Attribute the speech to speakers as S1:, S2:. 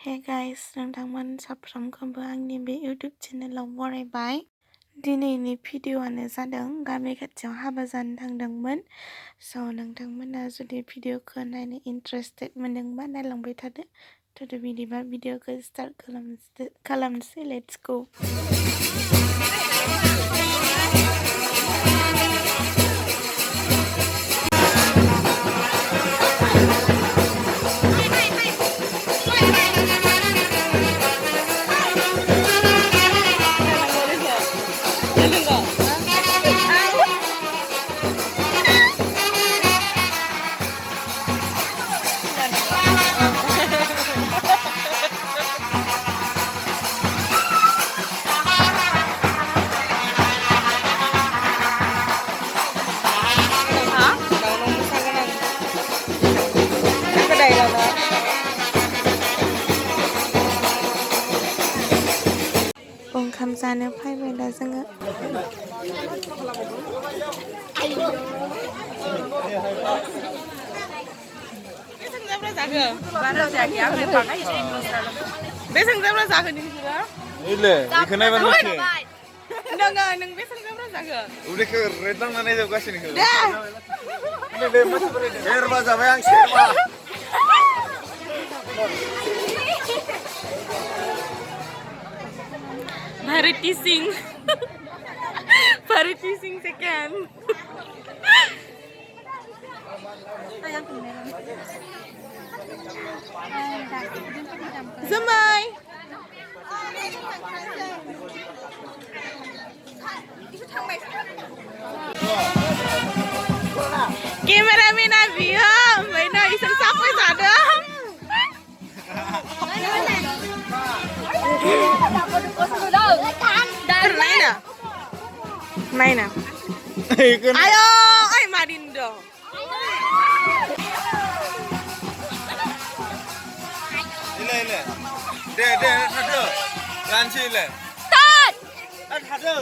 S1: Hey guys, नोंथांमोन साफ्रोमखौबो आंनि बे इउटुब चेनेलाव बरायबाय। दिनैनि भिडिअ'आनो जादों गामि खाथियाव हाबा जानो थांदोंमोन। स' नोंथांमोना जुदि भिडिअ'खौ नायनो इन्टारेस्टेड मोनदोंबा नायलांबाय थादो। थ' बिदिबा भिडिअ'खौ स्टार्ट खालामनोसै लेट्स गो। ओंखाम जानो फैबाय दा जोङो।
S2: बेसेबां जाब्रा जागोन नोंसोरो?
S3: इले बेखौ नायबा मिथियो।
S2: नों बेसेबां जाब्रा जागोन?
S3: उदैखौ रेड नांनानै जोबगासिनो।
S2: दे
S3: सेरबा जाबाय आं सेरबा।
S2: भारती सिंह सेकेन्ड। जुमाय केमेरामेना बियो ओमफ्राय ना इसोर साफाय जादों। नायना ayo ay marindo
S3: इले दे थादो लानसै इले
S2: start
S3: थादो